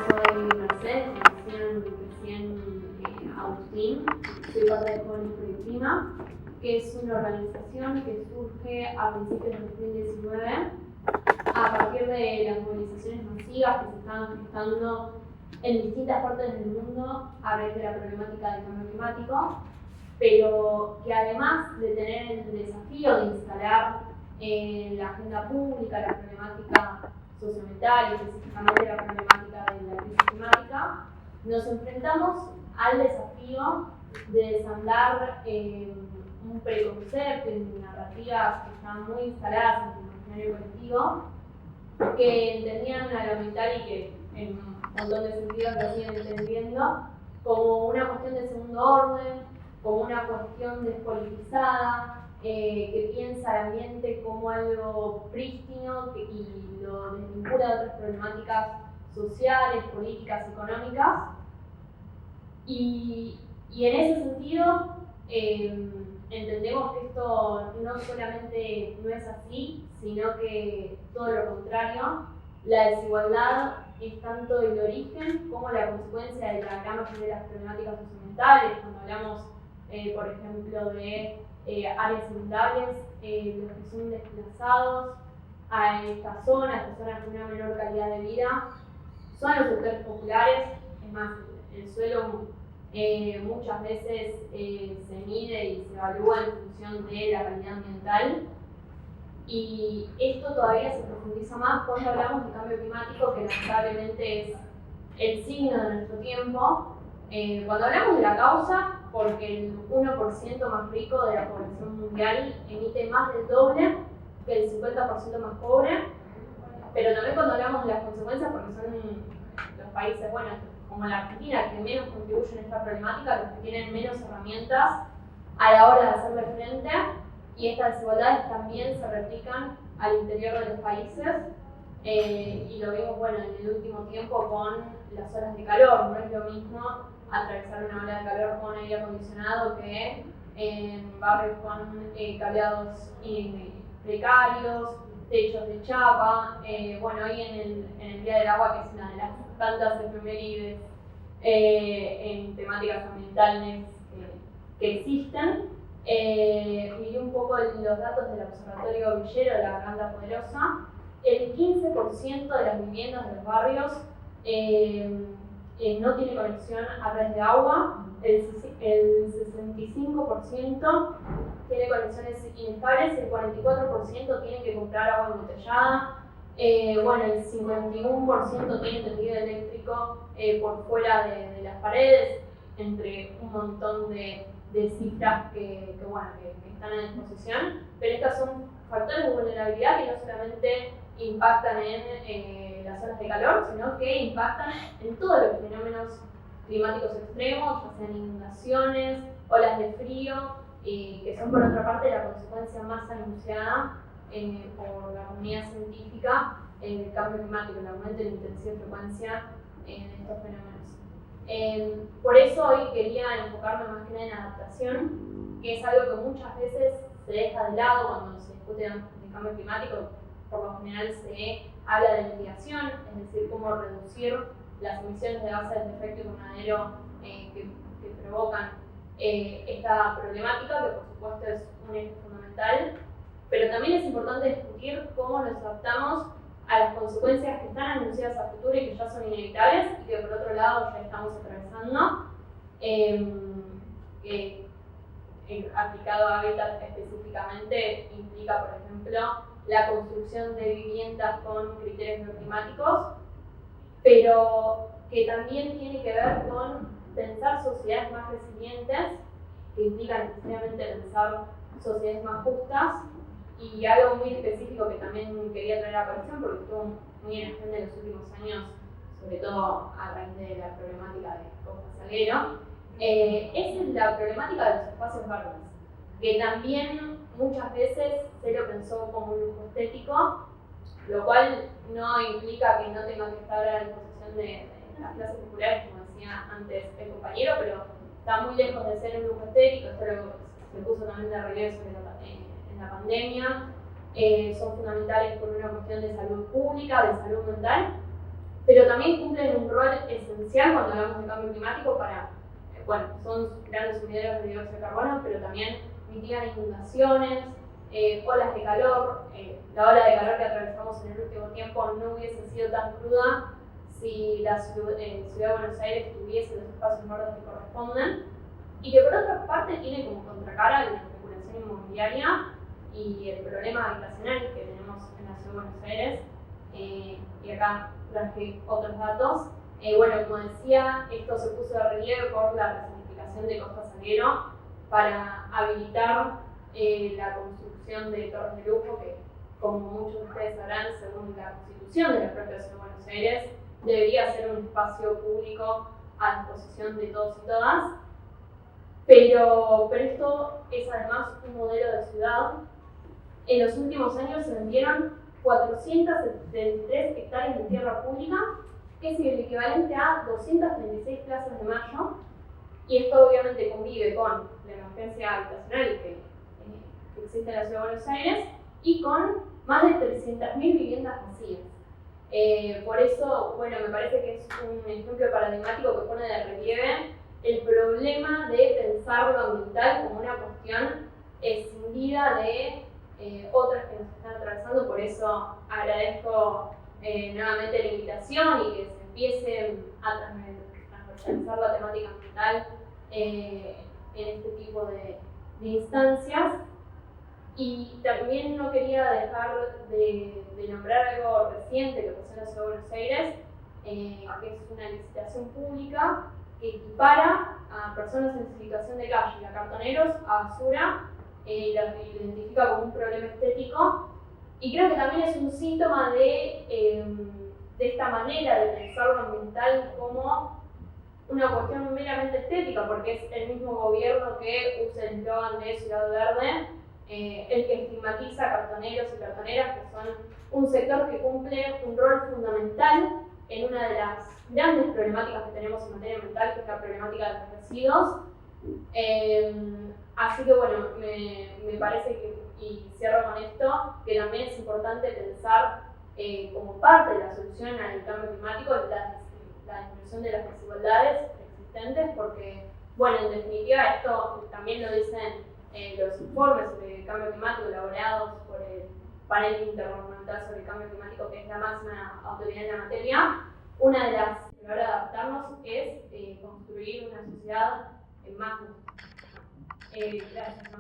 soy Mercedes, como decían recién Agustín, soy parte de Jóvenes por el Clima, que es una organización que surge a principios de 2019 a partir de las movilizaciones masivas que se estaban gestando en distintas partes del mundo a raíz de la problemática del cambio climático, pero que además de tener el desafío de instalar en la agenda pública la problemática socioambiental y específicamente la problemática de la crisis climática, nos enfrentamos al desafío de desandar un preconcepto y narrativas que estaban muy instaladas en el imaginario colectivo, que entendían una elemental y que en un montón de sentidos lo siguen entendiendo como una cuestión de segundo orden, como una cuestión despolitizada, que piensa el ambiente como algo prístino y lo desvincula de otras problemáticas sociales, políticas, económicas. Y en ese sentido, entendemos que esto no solamente no es así, sino que todo lo contrario. La desigualdad es tanto el origen como la consecuencia de la gran mayoría de las problemáticas socioambientales. Cuando hablamos, por ejemplo, de áreas inundables, los que son desplazados a estas zonas con una menor calidad de vida, son los sectores populares. Es más, el suelo muchas veces se mide y se evalúa en función de la calidad ambiental. Y esto todavía se profundiza más cuando hablamos de cambio climático, que lamentablemente es el signo de nuestro tiempo. Cuando hablamos de la causa, porque el 1% más rico de la población mundial emite más del doble que el 50% más pobre, pero también cuando hablamos de las consecuencias, porque son los países, bueno, como la Argentina, que menos contribuyen a esta problemática, los que tienen menos herramientas a la hora de hacerle frente, y estas desigualdades también se replican al interior de los países, y lo vimos, bueno, en el último tiempo con las olas de calor. No es lo mismo atravesar una ola de calor con aire acondicionado que en barrios con cableados precarios, techos de chapa. Bueno, hoy en el Día del Agua, que es una de las tantas efemérides en temáticas ambientales que existen, vi un poco los datos del Observatorio Villero de la Garganta Poderosa. El 15% de las viviendas de los barrios no tiene conexión a red de agua, el 65% tiene conexiones inestables, el 44% tiene que comprar agua embotellada, bueno, el 51% tiene tendido eléctrico por fuera de las paredes, entre un montón de cifras que están a disposición. Pero estos son factores de vulnerabilidad que no solamente impactan en las zonas de calor, sino que impactan en todos los fenómenos climáticos extremos, ya sean inundaciones, olas de frío, que son por otra parte la consecuencia más anunciada por la comunidad científica del cambio climático, el aumento de la intensidad y frecuencia de estos fenómenos. Por eso hoy quería enfocarme más que nada en adaptación, que es algo que muchas veces se deja de lado cuando se discute de cambio climático. Por lo general se habla de mitigación, es decir, cómo reducir las emisiones de gases de efecto invernadero que provocan esta problemática, que por supuesto es un eje fundamental, pero también es importante discutir cómo nos adaptamos a las consecuencias que están anunciadas a futuro y que ya son inevitables y que por otro lado ya estamos atravesando, aplicado a hábitat específicamente implica, por ejemplo, la construcción de viviendas con criterios bioclimáticos, pero que también tiene que ver con pensar sociedades más resilientes, que implica necesariamente pensar sociedades más justas. Y algo muy específico que también quería traer a colación, porque estuvo muy en agenda en los últimos años, sobre todo a raíz de la problemática de Costa Salguero, es la problemática de los espacios verdes, que también muchas veces se lo pensó como un lujo estético, lo cual no implica que no tenga que estar a disposición de las clases populares, como decía antes el compañero, pero está muy lejos de ser un lujo estético. Esto se puso también de relieve en la pandemia. Son fundamentales por una cuestión de salud pública, de salud mental, pero también cumplen un rol esencial cuando hablamos de cambio climático para, bueno, son grandes sumideros de dióxido de carbono, pero también mitigan inundaciones, olas de calor. La ola de calor que atravesamos en el último tiempo no hubiese sido tan cruda si la ciudad de Buenos Aires tuviese los espacios verdes que corresponden, y que por otra parte tiene como contracara la especulación inmobiliaria y el problema habitacional que tenemos en la ciudad de Buenos Aires. Y acá traje otros datos. Bueno, como decía, esto se puso de relieve por la resignificación de Costa Salguero para habilitar la construcción de torres de lujo que, como muchos de ustedes sabrán, según la constitución de la propia ciudad de Buenos Aires, debería ser un espacio público a disposición de todos y todas. Pero esto es además un modelo de ciudad. En los últimos años se vendieron 473 hectáreas de tierra pública, que es el equivalente a 236 plazas de Mayo, y esto obviamente convive con la emergencia habitacional que existe en la ciudad de Buenos Aires y con más de 300.000 viviendas vacías. Por eso, bueno, me parece que es un ejemplo paradigmático que pone de relieve el problema de pensar lo ambiental como una cuestión escindida de otras que nos están atravesando. Por eso agradezco nuevamente la invitación y que se empiece a transversalizar la temática ambiental en este tipo de instancias. Y también no quería dejar de nombrar algo reciente que pasó en la ciudad de Buenos Aires, que es una licitación pública que equipara a personas en situación de calle, a cartoneros, a basura, y lo identifica como un problema estético. Y creo que también es un síntoma de esta manera de pensar lo ambiental como una cuestión meramente estética, porque es el mismo gobierno que usa el eslogan de Ciudad Verde, el que estigmatiza a cartoneros y cartoneras, que son un sector que cumple un rol fundamental en una de las grandes problemáticas que tenemos en materia ambiental, que es la problemática de los residuos. Así que bueno, me parece que, y cierro con esto, que también es importante pensar como parte de la solución al cambio climático la disminución de las desigualdades existentes, porque, bueno, en definitiva esto también lo dicen los informes sobre el cambio climático elaborados por el Panel Intergubernamental sobre el Cambio Climático, que es la máxima autoridad en la materia. Una de las a la hora de adaptarnos es construir una sociedad más justa. Gracias.